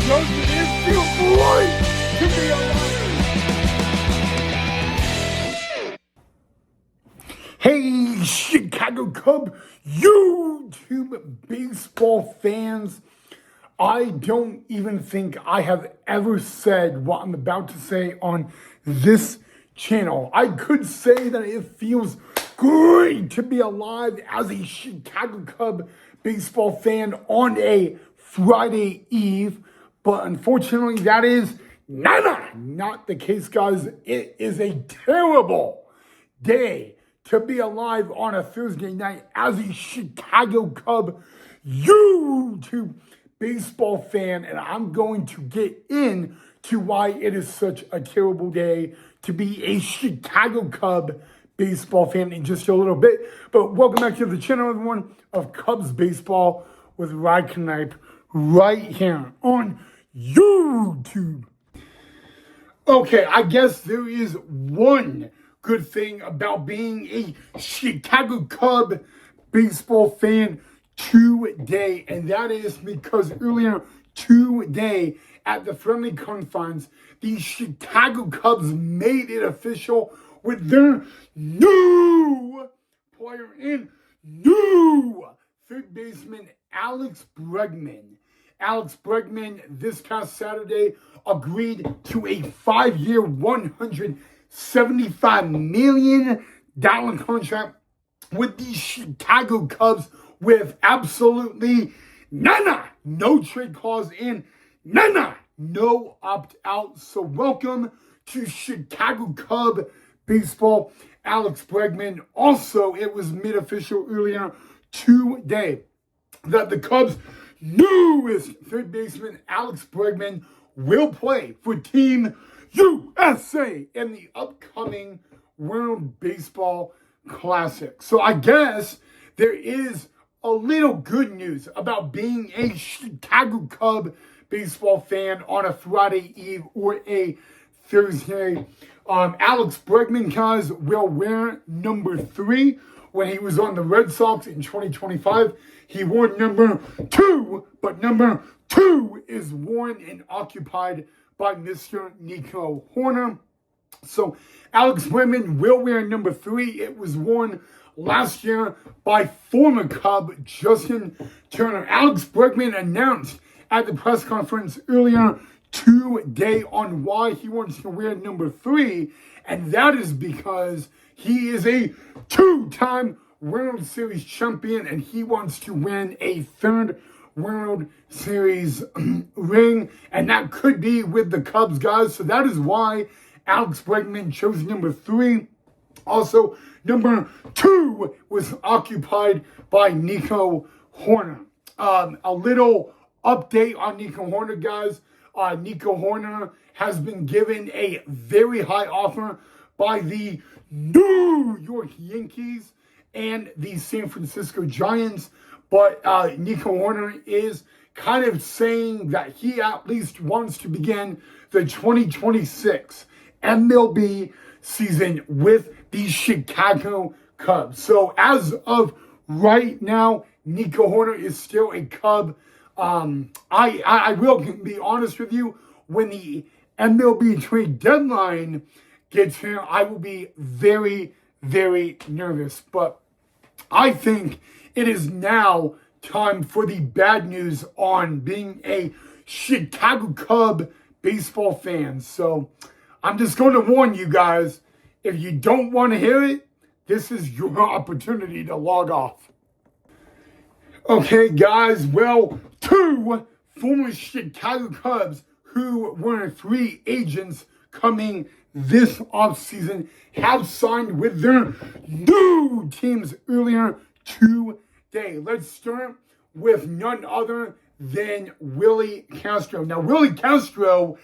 Doesn't it feel great to be alive? Hey, Chicago Cub YouTube baseball fans. I don't even think I have ever said what I'm about to say on this channel. I could say that it feels great to be alive as a Chicago Cub baseball fan on a Friday Eve, but unfortunately that is not the case, guys. It is a terrible day to be alive on a Thursday night as a Chicago Cub YouTube baseball fan, and I'm going to get into why it is such a terrible day to be a Chicago Cub baseball fan in just a little bit. But welcome back to the channel, everyone, of Cubs Baseball with Rod Knipe right here on YouTube. Okay, I guess there is one good thing about being a Chicago Cub baseball fan today, and that is because earlier today at the friendly confines, the Chicago Cubs made it official with their new player in new third baseman Alex Bregman. Alex Bregman this past Saturday agreed to a 5-year, $175 million contract with the Chicago Cubs with absolutely no trade clause in, no opt-out. So welcome to Chicago Cub baseball, Alex Bregman. Also, it was made official earlier today that the Cubs' newest third baseman, Alex Bregman, will play for Team USA in the upcoming World Baseball Classic. So I guess there is a little good news about being a Chicago Cub baseball fan on a Friday Eve or a Thursday. Alex Bregman, guys, will wear number 3. When he was on the Red Sox in 2025, he wore number 2, but number 2 is worn and occupied by Mr. Nico Hoerner. So Alex Bregman will wear number 3. It was worn last year by former Cub Justin Turner. Alex Bregman announced at the press conference earlier today on why he wants to wear number 3, and that is because he is a 2-time World Series champion and he wants to win a 3rd World Series ring, and that could be with the Cubs, guys. So that is why Alex Bregman chose number 3. Also, number 2 was occupied by Nico Hoerner. A little update on Nico Hoerner, guys. Nico Hoerner has been given a very high offer by the New York Yankees and the San Francisco Giants. But Nico Hoerner is kind of saying that he at least wants to begin the 2026 MLB season with the Chicago Cubs. So as of right now, Nico Hoerner is still a Cub. I will be honest with you, when the MLB trade deadline gets here, I will be very, very nervous. But I think it is now time for the bad news on being a Chicago Cub baseball fan. So I'm just going to warn you guys, if you don't want to hear it, this is your opportunity to log off. Okay, guys, well, 2 former Chicago Cubs who were free agents coming this offseason have signed with their new teams earlier today. Let's start with none other than Willie Castro. Now, Willie Castro,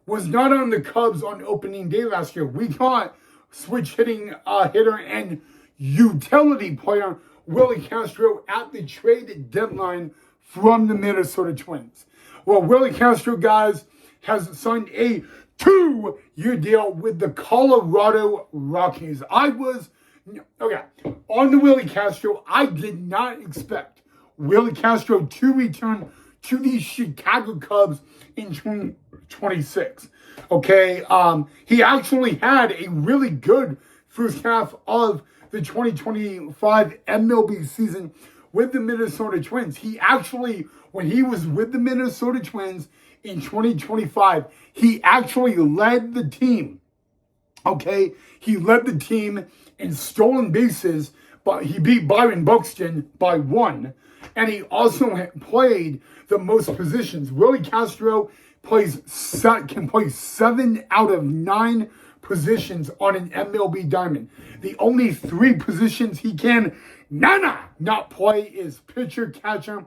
was not on the Cubs on opening day last year. We caught switch hitting hitter and utility player Willie Castro at the trade deadline from the Minnesota Twins. Well, Willie Castro, guys, has signed a 2-year deal with the Colorado Rockies. On the Willie Castro, I did not expect Willie Castro to return to the Chicago Cubs in 2026. Okay, he actually had a really good first half of the 2025 MLB season with the Minnesota Twins. He actually, when he was with the Minnesota Twins in 2025, he actually led the team. Okay, he led the team in stolen bases, but he beat Byron Buxton by 1. And he also played the most positions. Willie Castro can play 7 out of 9 positions on an MLB diamond. The only 3 positions he can not play is pitcher, catcher,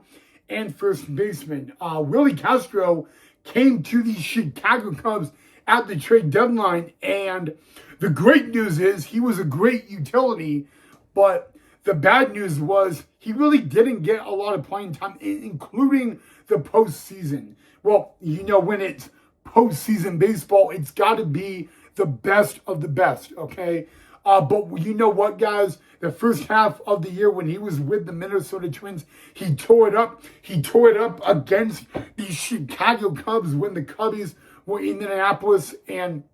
and first baseman. Willie Castro came to the Chicago Cubs at the trade deadline, and the great news is he was a great utility, but the bad news was he really didn't get a lot of playing time, including the postseason. Well, when it's postseason baseball, it's got to be the best of the best, okay? But you know what, guys? The first half of the year when he was with the Minnesota Twins, he tore it up. He tore it up against the Chicago Cubs when the Cubbies were in Minneapolis. And,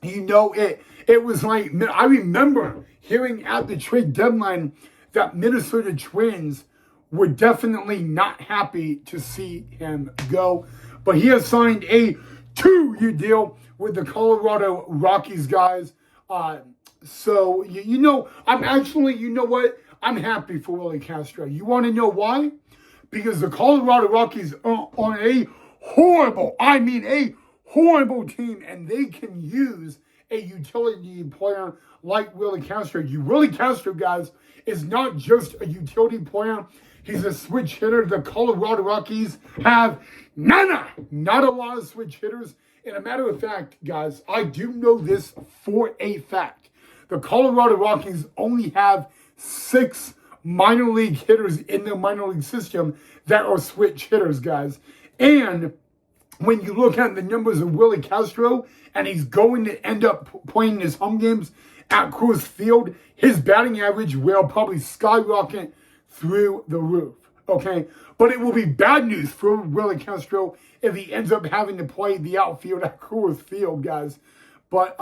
it was like, I remember hearing at the trade deadline that Minnesota Twins were definitely not happy to see him go. But he has signed a 2-year deal with the Colorado Rockies, guys. So, I'm actually, I'm happy for Willie Castro. You want to know why? Because the Colorado Rockies are on a horrible team, and they can use a utility player like Willie Castro. Willie Castro, guys, is not just a utility player. He's a switch hitter. The Colorado Rockies have not a lot of switch hitters. And a matter of fact, guys, I do know this for a fact. The Colorado Rockies only have 6 minor league hitters in their minor league system that are switch hitters, guys. And when you look at the numbers of Willie Castro, and he's going to end up playing his home games at Coors Field, his batting average will probably skyrocket through the roof, okay? But it will be bad news for Willie Castro if he ends up having to play the outfield at Coors Field, guys. But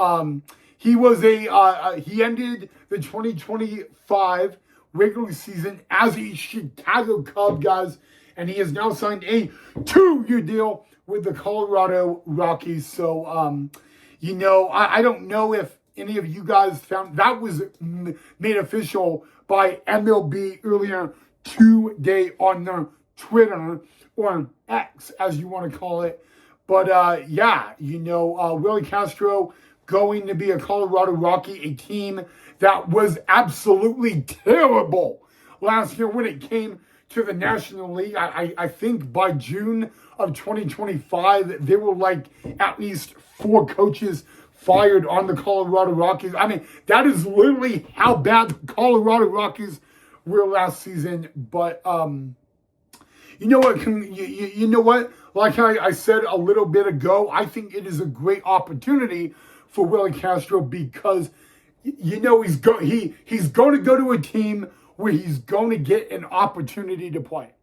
he ended the 2025 regular season as a Chicago Cub, guys, and he has now signed a 2-year deal with the Colorado Rockies. So, I don't know if any of you guys found that was made official by MLB earlier today on their Twitter, or X as you want to call it. But Willie Castro going to be a Colorado Rocky, a team that was absolutely terrible last year when it came to the National League. I think by June of 2025, there were like at least 4 coaches fired on the Colorado Rockies. I mean, that is literally how bad the Colorado Rockies were last season. But you know what? Like I said a little bit ago, I think it is a great opportunity for Willie Castro because he's going to go to a team where he's going to get an opportunity to play,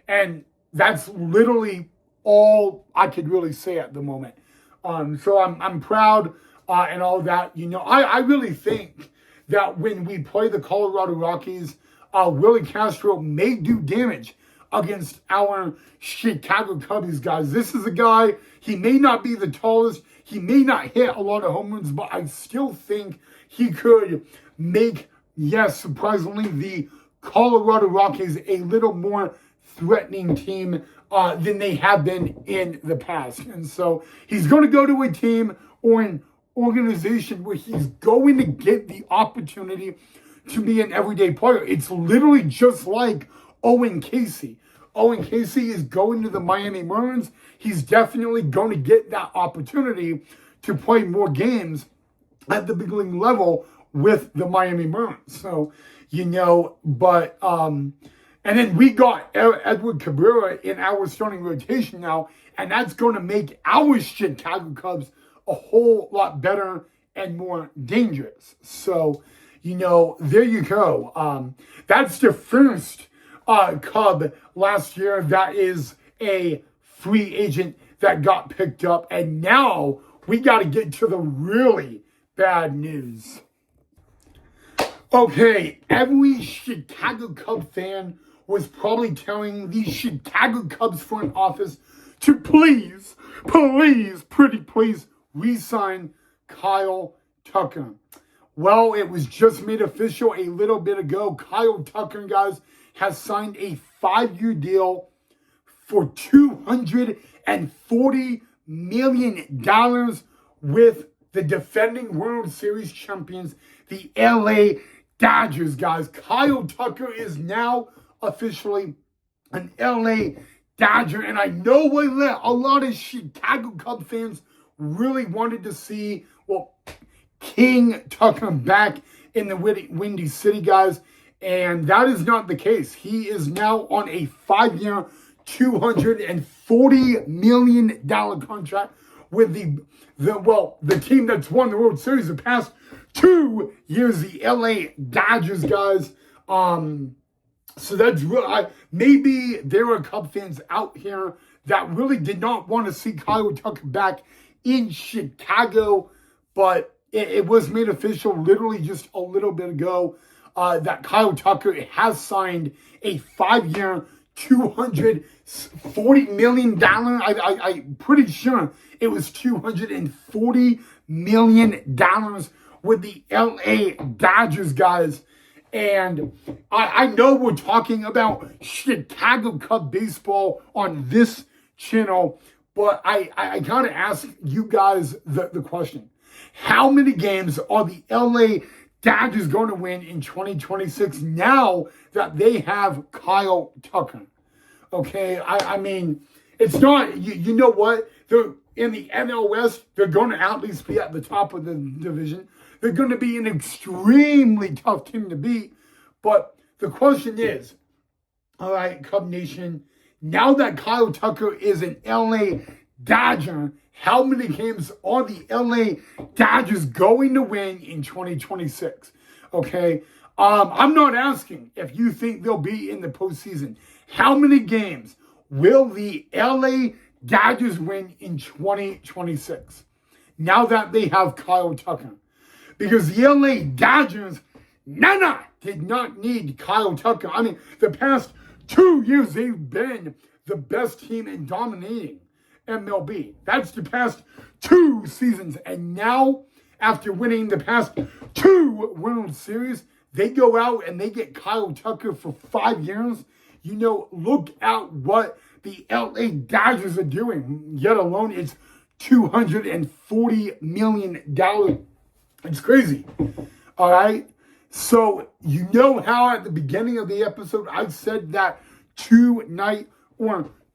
and that's literally all I could really say at the moment. So I'm proud and all that. I really think that when we play the Colorado Rockies, Willie Castro may do damage against our Chicago Cubbies, guys. This is a guy, he may not be the tallest, he may not hit a lot of home runs, but I still think he could make, yes, surprisingly, the Colorado Rockies a little more threatening team than they have been in the past. And so he's going to go to a team or an organization where he's going to get the opportunity to be an everyday player. It's literally just like Owen Casey. Owen Casey is going to the Miami Marlins. He's definitely going to get that opportunity to play more games at the big league level with the Miami Marlins. So, and then we got Edward Cabrera in our starting rotation now, and that's going to make our Chicago Cubs a whole lot better and more dangerous. So, there you go. That's the first Cub last year that is a free agent that got picked up. And now we got to get to the really bad news. Okay, every Chicago Cubs fan was probably telling the Chicago Cubs front office to please, pretty please, re-sign Kyle Tucker. Well, it was just made official a little bit ago. Kyle Tucker, guys, has signed a 5-year deal for $240 million with the defending World Series champions, the LA Dodgers, guys. Kyle Tucker is now officially an LA Dodger, and I know what a lot of Chicago Cubs fans really wanted to see, well, King Tucker back in the Windy City, guys, and that is not the case. He is now on a 5-year, $240 million contract with the team that's won the World Series the past 2 years, the LA Dodgers, guys. So that's real. Maybe there are Cub fans out here that really did not want to see Kyle Tucker back in Chicago, but it was made official literally just a little bit ago that Kyle Tucker has signed a 5-year, $240 million. I'm pretty sure it was $240 million with the LA Dodgers, guys. And I know we're talking about Chicago Cub baseball on this channel, but I gotta ask you guys the question. How many games are the LA Dodgers going to win in 2026 now that they have Kyle Tucker? Okay, I mean, it's not, you know what? They're in the NL West, they're going to at least be at the top of the division. They're going to be an extremely tough team to beat. But the question is, all right, Cub Nation, now that Kyle Tucker is an LA Dodger, how many games are the LA Dodgers going to win in 2026? Okay, I'm not asking if you think they'll be in the postseason. How many games will the LA Dodgers win in 2026 now that they have Kyle Tucker? Because the LA Dodgers, did not need Kyle Tucker. I mean, the past 2 years, they've been the best team in dominating MLB. That's the past 2 seasons. And now, after winning the past 2 World Series, they go out and they get Kyle Tucker for 5 years. You know, look at what the LA Dodgers are doing. Yet alone, it's $240 million. It's crazy. All right. So, you know how at the beginning of the episode, I said that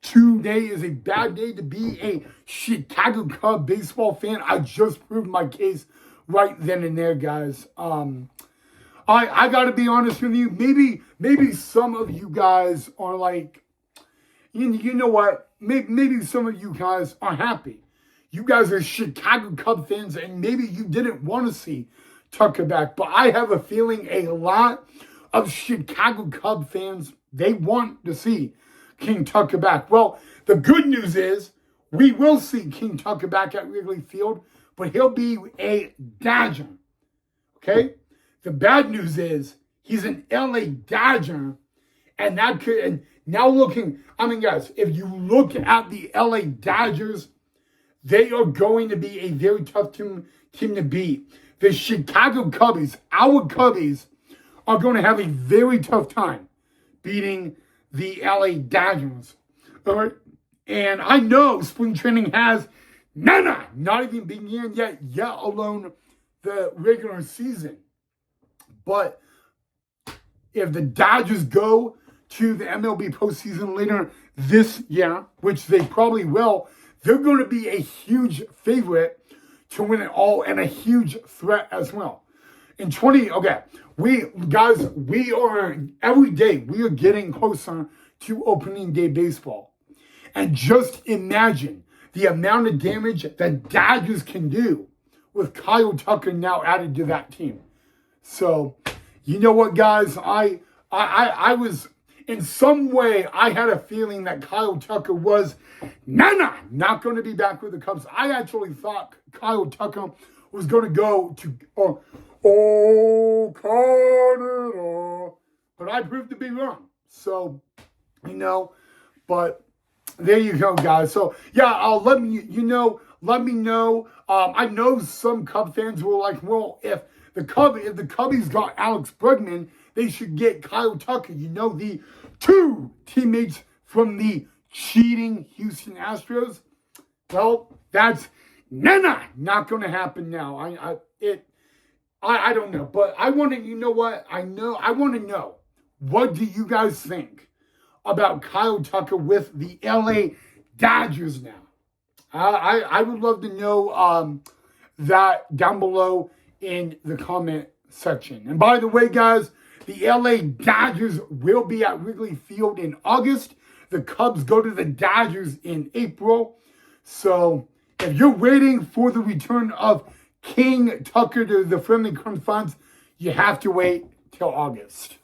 today is a bad day to be a Chicago Cub baseball fan. I just proved my case right then and there, guys. I got to be honest with you. Maybe some of you guys are like, you know what? Maybe some of you guys are happy. You guys are Chicago Cub fans, and maybe you didn't want to see Tucker back. But I have a feeling a lot of Chicago Cub fans, they want to see King Tucker back. Well, the good news is we will see King Tucker back at Wrigley Field, but he'll be a Dodger. Okay? The bad news is he's an LA Dodger, and that could, and now looking, I mean, guys, if you look at the LA Dodgers, they are going to be a very tough team to beat. The Chicago Cubbies, our Cubbies, are going to have a very tough time beating the LA Dodgers. All right? And I know spring training has not even begun yet alone the regular season. But if the Dodgers go to the MLB postseason later this year, which they probably will, they're going to be a huge favorite to win it all and a huge threat as well. We are, every day, we are getting closer to opening day baseball. And just imagine the amount of damage that Dodgers can do with Kyle Tucker now added to that team. So, you know what, guys? I was in some way, I had a feeling that Kyle Tucker was not going to be back with the Cubs. I actually thought Kyle Tucker was going to go to Canada, but I proved to be wrong. So, but there you go, guys. So, yeah, let me know. I know some Cub fans were like, well, if the Cubbies got Alex Bregman, they should get Kyle Tucker. The two teammates from the cheating Houston Astros. Well, that's not going to happen now. I don't know, but I want to. You know what? I want to know, what do you guys think about Kyle Tucker with the LA Dodgers now? I would love to know that down below in the comment section. And by the way, guys, the LA Dodgers will be at Wrigley Field in August. The Cubs go to the Dodgers in April. So if you're waiting for the return of King Tucker to the friendly confronts, you have to wait till August.